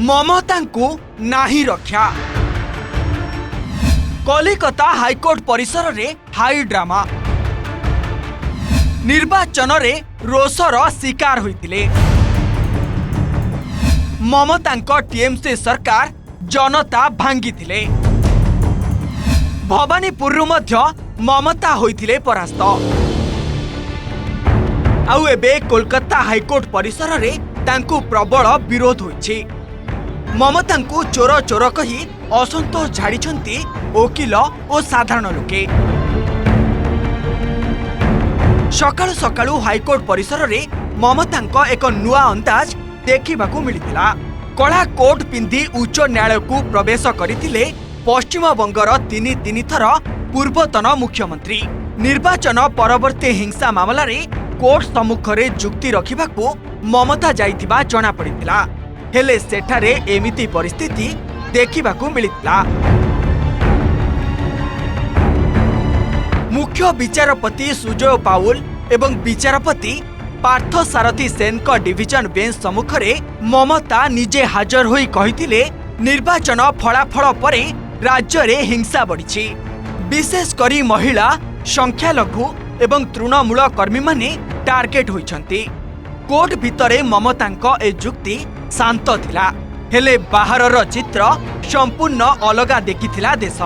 ममतांकु नाही रक्षा। कलिकता हाईकोर्ट परिसर रे हाई ड्रामा। निर्वाचन रे रोषर शिकार होइतिले। ममतांक टीएमसी सरकार जनता भांगिथिले। भवानीपुरु मध्य ममता होइथिले परास्त। आउ एबे कोलकाता हाईकोर्ट परिसर रे तांकु प्रबल विरोध होइछि। ममतांकु चोर चोर कही असंतोष झाड़िछंती वकील और साधारण लोके। सकाळु सकाळु हाईकोर्ट परिसर रे ममतांक एक नुआ अंदाज देखिबाकू मिलिथिला। कला कोट पिंधि उच्च न्यायालय को प्रवेश करथिले पश्चिमबंगर तीन थर पूर्वतन मुख्यमंत्री। निर्वाचन परवर्ती हिंसा मामला रे कोर्ट सम्मुख रे जुक्ति रखिबाकू ममता जाइथिबा जणा पड़िथिला। हेले सेठारे एमिति परिस्थिति देखिबाकू मिलिथिला। मुख्य विचारपति सुजय पाउल एवं विचारपति पार्थ सारथी सेन का डिविजन बेंच सम्मुख रे ममता निजे हाजर होई कहिथिले निर्वाचन फलाफल परे राज्य रे हिंसा बढ़िछि। विशेष करी महिला, संख्यालघु एवं तृणमूल कर्मी माने टार्गेट होइछंती। कोर्ट भितरे ममतांक ए जुक्ति शांत थिला, हेले बाहरर चित्र संपूर्ण अलगा देखिथिला देश।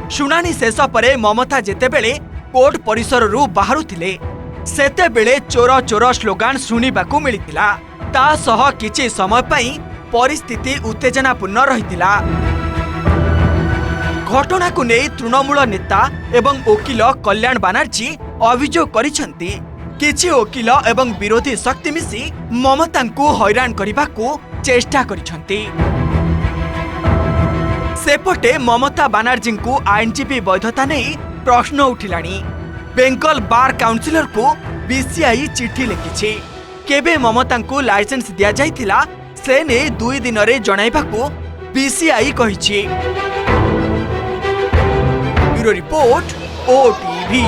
शुनानी शेष परे ममता जेतेबेले कोर्ट परिसररू बाहरुथिले सेतेबेले चोर चोर स्लोगान शुणिबाकू मिलिथिला। ता सह किछि समय पई परिस्थिति उत्तेजनापूर्ण रहिथिला। घटना को नहीं तृणमूल नेता एवं वकील कल्याण बानर्जी अभियोग करिसेंती किछि वकील एवं विरोधी शक्ति मिसी ममतांकू हैरान करिबाकू चेष्टा करिसेंती। सेपटे ममता बानर्जी को आईनजीपी वैधता नहीं प्रश्न उठिलानी। बेंगल बार काउंसिलर को बीसीआई चिठी लिखिछि। केबे ममतांकू लाइसेंस दिया जाइथिला से ने 2 दिन रे जणाइबाकू बीसीआई कहिछि। Bureau report, OTV.